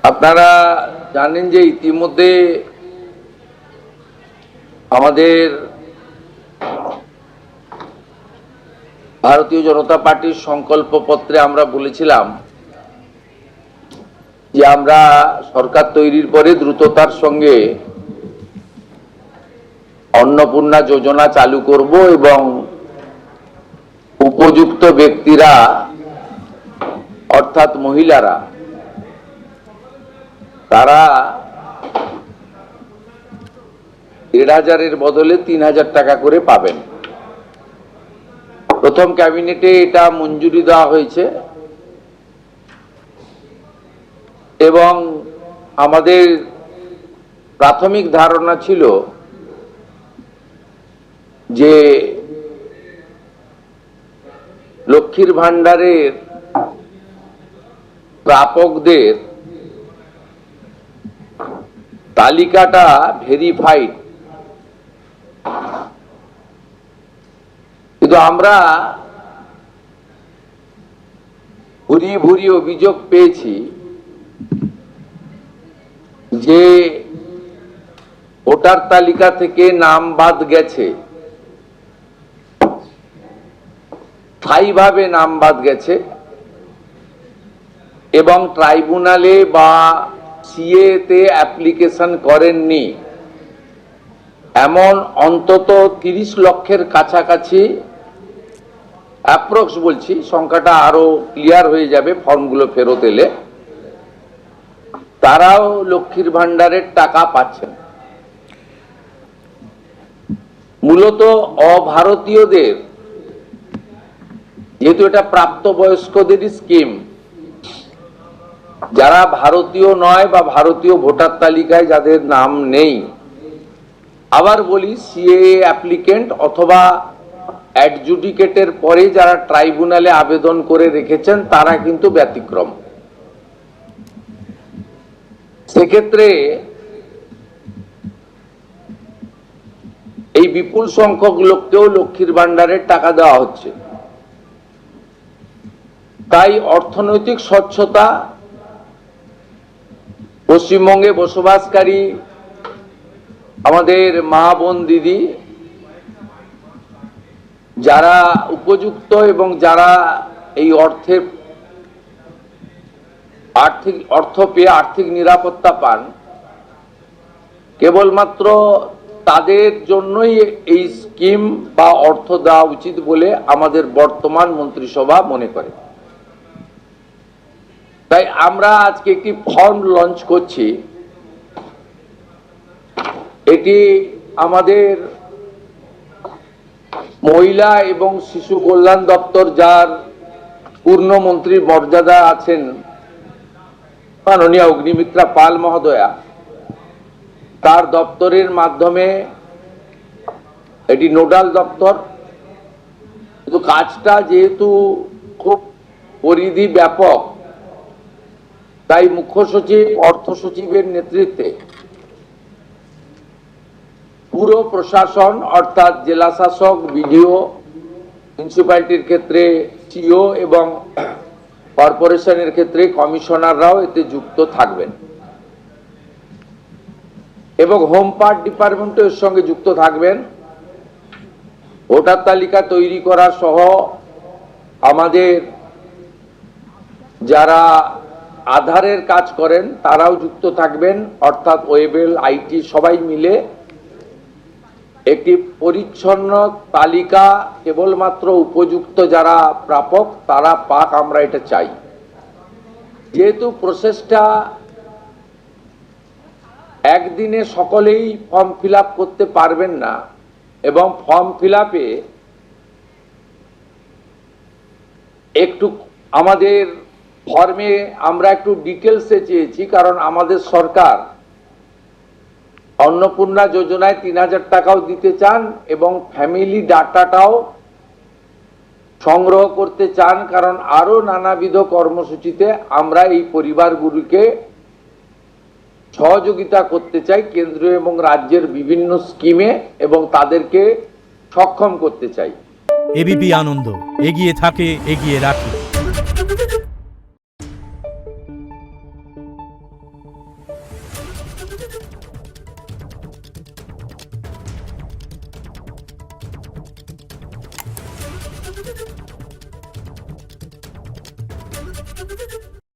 আপনারা জানেন যে ইতিমধ্যে আমাদের ভারতীয় জনতা পার্টির সংকল্পপত্রে আমরা বলেছিলাম যে আমরা সরকার তৈরির পরে দ্রুততার সঙ্গে অন্নপূর্ণা যোজনা চালু করব এবং উপযুক্ত ব্যক্তিরা অর্থাৎ মহিলারা তারা ১,৫০০-এর বদলে ৩,০০০ টাকা করে পাবেন। প্রথম ক্যাবিনেটে এটা মঞ্জুরি দেওয়া হয়েছে এবং আমাদের প্রাথমিক ধারণা ছিল যে লক্ষ্মীর ভান্ডারের প্রাপকদের তালিকাটা ভেরিফাইড, কিন্তু আমরা ভুরি ভুরি অভিযোগ পেয়েছি যে ভোটার তালিকা থেকে নাম বাদ গেছে, স্থায়ীভাবে নাম বাদ গেছে এবং ট্রাইব্যুনালে বা সিএ তে অ্যাপ্লিকেশন করেননি এমন অন্তত ৩০ লক্ষের কাছাকাছি, অ্যাপ্রক্স বলছি, সংখ্যাটা আরো ক্লিয়ার হয়ে যাবে ফর্মগুলো ফেরত এলে, তারাও লক্ষ্মীর ভান্ডারের টাকা পাচ্ছেন। মূলত অভারতীয়দের, যেহেতু এটা প্রাপ্তবয়স্কদেরই স্কিম, যারা ভারতীয় নয় বা ভারতীয় ভোটার তালিকায় যাদের নাম নেই, আবার বলি সিএ অ্যাপ্লিকেন্ট অথবা অ্যাডজুডিকেটের পরে যারা ট্রাইব্যুনালে আবেদন করে রেখেছেন তারা কিন্তু ব্যতিক্রম। সেক্ষেত্রে এই বিপুল সংখ্যক লোককেও লক্ষ্মীর ভান্ডারের টাকা দেওয়া হচ্ছে। তাই অর্থনৈতিক স্বচ্ছতা, পশ্চিমবঙ্গে বসবাসকারী আমাদের মা বোন দিদি যারা উপযুক্ত এবং যারা এই অর্থ পেয়ে আর্থিক নিরাপত্তা পান, কেবলমাত্র তাদের জন্যই এই স্কিম বা অর্থ দেওয়া উচিত বলে আমাদের বর্তমান মন্ত্রিসভা মনে করে। তাই আমরা আজকে একটি ফর্ম লঞ্চ করছি। এটি আমাদের মহিলা এবং শিশু কল্যাণ দপ্তর, যার পূর্ণমন্ত্রীর মর্যাদা আছেন মাননীয় অগ্নিমিত্রা পাল মহোদয়া, তার দপ্তরের মাধ্যমে, এটি নোডাল দপ্তর, কিন্তু কাজটা যেহেতু খুব পরিধি ব্যাপক, তাই মুখ্য সচিব, অর্থ সচিবের নেতৃত্বে পুরো প্রশাসন অর্থাৎ জেলা শাসক, বিডিও, মিউনিসিপ্যালিটির ক্ষেত্রে সিও এবং কর্পোরেশনের ক্ষেত্রে কমিশনাররাও এতে যুক্ত থাকবেন এবং হোম পার্ট ডিপার্টমেন্টও এর সঙ্গে যুক্ত থাকবেন। ভোটার তালিকা তৈরি করা সহ আমাদের যারা আধারের কাজ করেন তারাও যুক্ত থাকবেন, অর্থাৎ ওয়েবেল, আইটি সবাই মিলে একটি পরিচ্ছন্ন তালিকা কেবলমাত্র উপযুক্ত যারা প্রাপক তারা পাক, আমরা এটা চাই। যেহেতু প্রসেসটা একদিনে সকলেই ফর্ম ফিল আপ করতে পারবেন না এবং ফর্ম ফিল আপে একটু আমাদের ফর্মে আমরা একটু ডিটেলসে চেয়েছি, কারণ আমাদের সরকার অন্নপূর্ণা যোজনায় ৩,০০০ টাকাও দিতে চান এবং ফ্যামিলি ডাটাটাও সংগ্রহ করতে চান, কারণ আরো নানাবিধ কর্মসূচিতে আমরা এই পরিবারগুলিকে সহযোগিতা করতে চাই কেন্দ্রীয় এবং রাজ্যের বিভিন্ন স্কিমে এবং তাদেরকে সক্ষম করতে চাই। এবিপি আনন্দ, এগিয়ে থাকে, এগিয়ে রাখে।